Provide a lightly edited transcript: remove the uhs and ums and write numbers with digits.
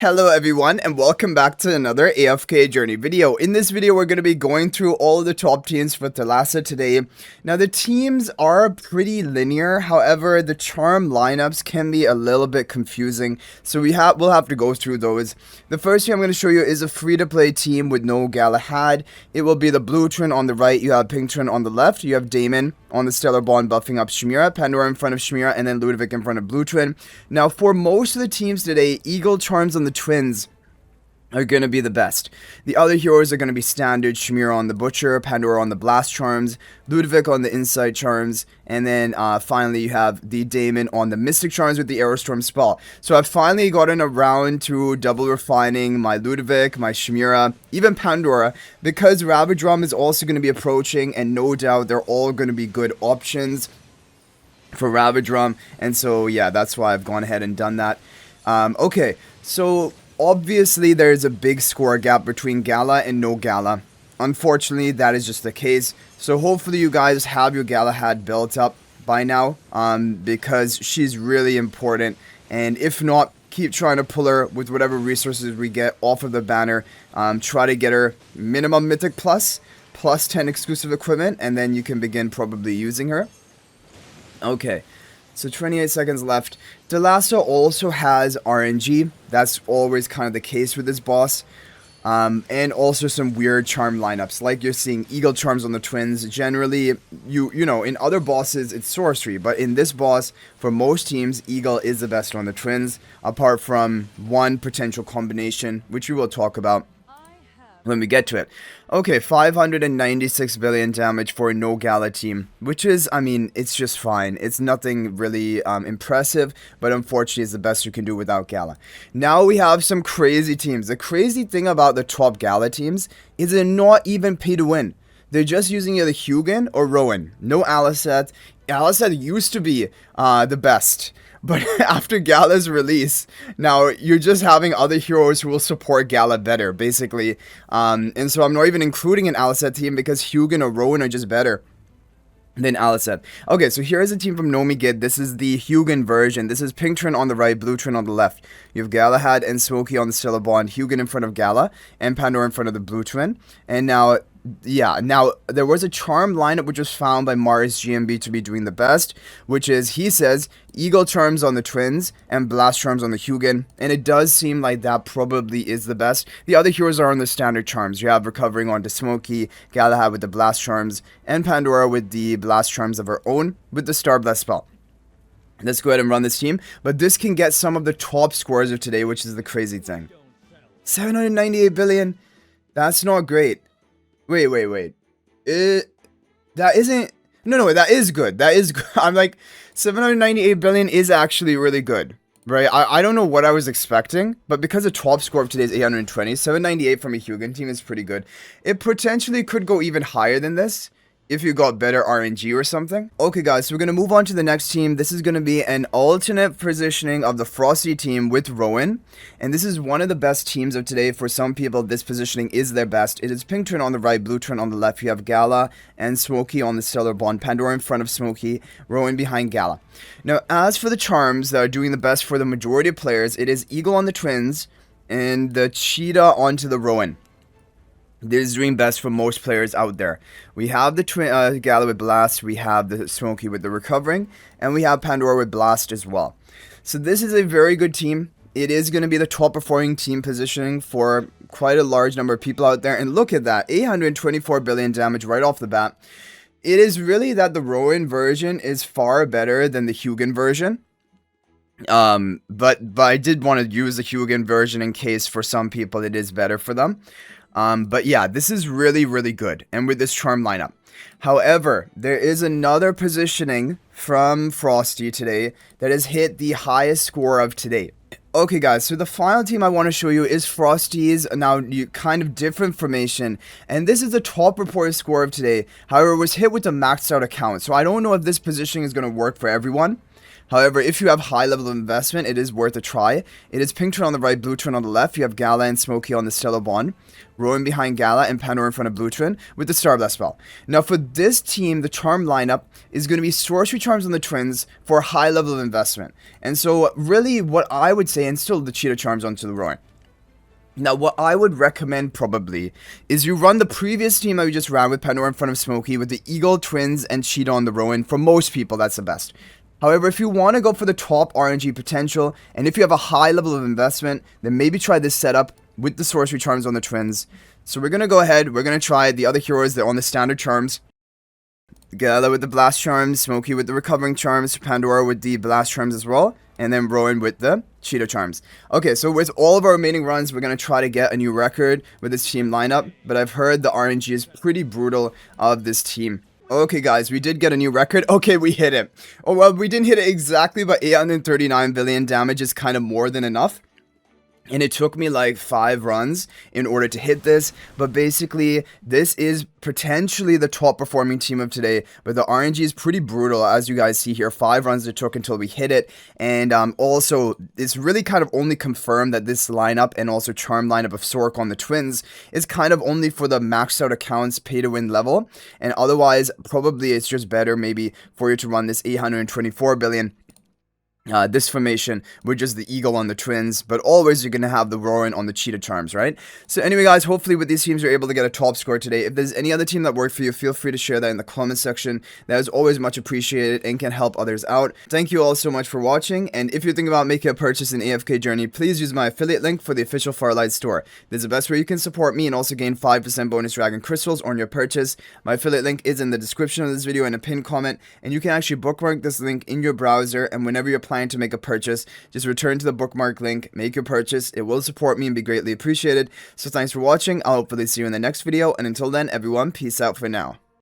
Hello everyone and welcome back to another AFK journey video. In this video we're going to be going through all of the top teams for Thalassa today. Now the teams are pretty linear, however the charm lineups can be a little bit confusing, so we'll have to go through those. The first team I'm going to show you is a free-to-play team with No-Gala. It will be the blue twin on the right, you have pink twin on the left, you have Damon on the Stellar Bond buffing up Shmira, Pandora in front of Shmira, and then Ludovic in front of blue twin. Now for most of the teams today, Eagle charms on the twins are going to be the best. The other heroes are going to be standard: Shmira on the Butcher, Pandora on the Blast charms, Ludovic on the Insight charms, and then finally you have the Damon on the Mystic charms with the Aerostorm spell. So I've finally gotten around to double refining my Ludovic, my Shmira, even Pandora, because Ravagedrum is also going to be approaching, and no doubt they're all going to be good options for Ravagedrum, and so yeah, that's why I've gone ahead and done that. Okay, so obviously there's a big score gap between Gala and No-Gala. Unfortunately, that is just the case. So hopefully you guys have your Galahad built up by now, because she's really important. And if not, keep trying to pull her with whatever resources we get off of the banner. Try to get her minimum Mythic plus 10 exclusive equipment, and then you can begin probably using her. Okay. So 28 seconds left. Thalassa also has RNG. That's always kind of the case with this boss. And also some weird charm lineups. Like you're seeing Eagle charms on the twins. Generally, you know, in other bosses, it's sorcery. But in this boss, for most teams, Eagle is the best on the twins. Apart from one potential combination, which we will talk about when we get to it. Okay, 596 billion damage for a No-Gala team, which is, I mean, it's just fine. It's nothing really impressive, but unfortunately it's the best you can do without Gala. Now we have some crazy teams. The crazy thing about the top Gala teams is they're not even pay to win. They're just using either Hugin or Rowan. No Alicet. Alicet used to be the best. But after Gala's release, now you're just having other heroes who will support Gala better, basically. And so I'm not even including an Alicet team because Hugin or Rowan are just better than Alicet. Okay, so here's a team from Nomigid. This is the Hugin version. This is pink twin on the right, blue twin on the left. You have Galahad and Smokey on the Stellar Bond, Hugin in front of Gala, and Pandora in front of the blue twin. And now, yeah, now there was a charm lineup which was found by Mars GMB to be doing the best, which is, he says, Eagle charms on the twins and Blast charms on the Hugin, and it does seem like that probably is the best. The other heroes are on the standard charms. You have Recovering onto Smokey, Galahad with the Blast charms, and Pandora with the Blast charms of her own with the Star Blast spell. Let's go ahead and run this team, but this can get some of the top scores of today, which is the crazy thing. 798 billion? That's not great. Wait. That isn't... No, that is good. That is good. I'm like, 798 billion is actually really good, right? I don't know what I was expecting, but because the top score of today is 820, 798 from a Hugin team is pretty good. It potentially could go even higher than this if you got better RNG or something. Okay guys, so we're going to move on to the next team. This is going to be an alternate positioning of the Frosty team with Rowan. And this is one of the best teams of today. For some people, this positioning is their best. It is pink twin on the right, blue twin on the left. You have Gala and Smokey on the Stellar Bond, Pandora in front of Smokey, Rowan behind Gala. Now, as for the charms that are doing the best for the majority of players, it is Eagle on the twins and the Cheetah onto the Rowan. This is doing best for most players out there. We have the Gala with Blast, we have the Smokey with the Recovering, and we have Pandora with Blast as well. So this is a very good team. It is going to be the top performing team positioning for quite a large number of people out there. And look at that, 824 billion damage right off the bat. It is really that the Rowan version is far better than the Hugin version. But I did want to use the Hugin version in case for some people it is better for them. But yeah, this is really, really good, and with this charm lineup. However, there is another positioning from Frosty today that has hit the highest score of today. Okay guys, so the final team I want to show you is Frosty's now kind of different formation, and this is the top reported score of today. However, it was hit with a maxed out account, so I don't know if this positioning is going to work for everyone. However, if you have high level of investment, it is worth a try. It is pink twin on the right, blue twin on the left. You have Gala and Smokey on the Stellar Bond, Rowan behind Gala, and Pandora in front of blue twin with the Star Blast spell. Now for this team, the charm lineup is going to be sorcery charms on the twins for a high level of investment. And so really what I would say, and still the cheetah charms onto the Rowan. Now, what I would recommend probably is you run the previous team that we just ran with Pandora in front of Smokey with the Eagle, Twins, and Cheetah on the Rowan. For most people, that's the best. However, if you want to go for the top RNG potential, and if you have a high level of investment, then maybe try this setup with the Sorcery Charms on the Twins. So we're going to go ahead, we're going to try the other heroes that are on the standard charms. Gala with the Blast Charms, Smokey with the Recovering Charms, Pandora with the Blast Charms as well, and then Rowan with the Cheetah Charms. Okay, so with all of our remaining runs, we're going to try to get a new record with this team lineup, but I've heard the RNG is pretty brutal of this team. Okay, guys, we did get a new record. Okay, we hit it. Oh, well, we didn't hit it exactly, but 839 billion damage is kind of more than enough. And it took me like 5 runs in order to hit this, but basically this is potentially the top performing team of today, but the RNG is pretty brutal, as you guys see here. 5 runs it took until we hit it, and also it's really kind of only confirmed that this lineup and also charm lineup of Sork on the Twins is kind of only for the maxed out accounts pay to win level, and otherwise probably it's just better maybe for you to run this 824 billion this formation with just the Eagle on the Twins, but always you're going to have the Rowan on the Cheetah Charms, right? So anyway, guys, hopefully with these teams you're able to get a top score today. If there's any other team that worked for you, feel free to share that in the comment section. That is always much appreciated and can help others out. Thank you all so much for watching, and if you're thinking about making a purchase in AFK Journey, please use my affiliate link for the official Farlight store. This is the best way you can support me and also gain 5% bonus Dragon Crystals on your purchase. My affiliate link is in the description of this video and a pinned comment, and you can actually bookmark this link in your browser, and whenever you're planning to make a purchase, just return to the bookmark link, make your purchase. It will support me and be greatly appreciated. So thanks for watching. I'll hopefully see you in the next video, and until then, everyone, peace out for now.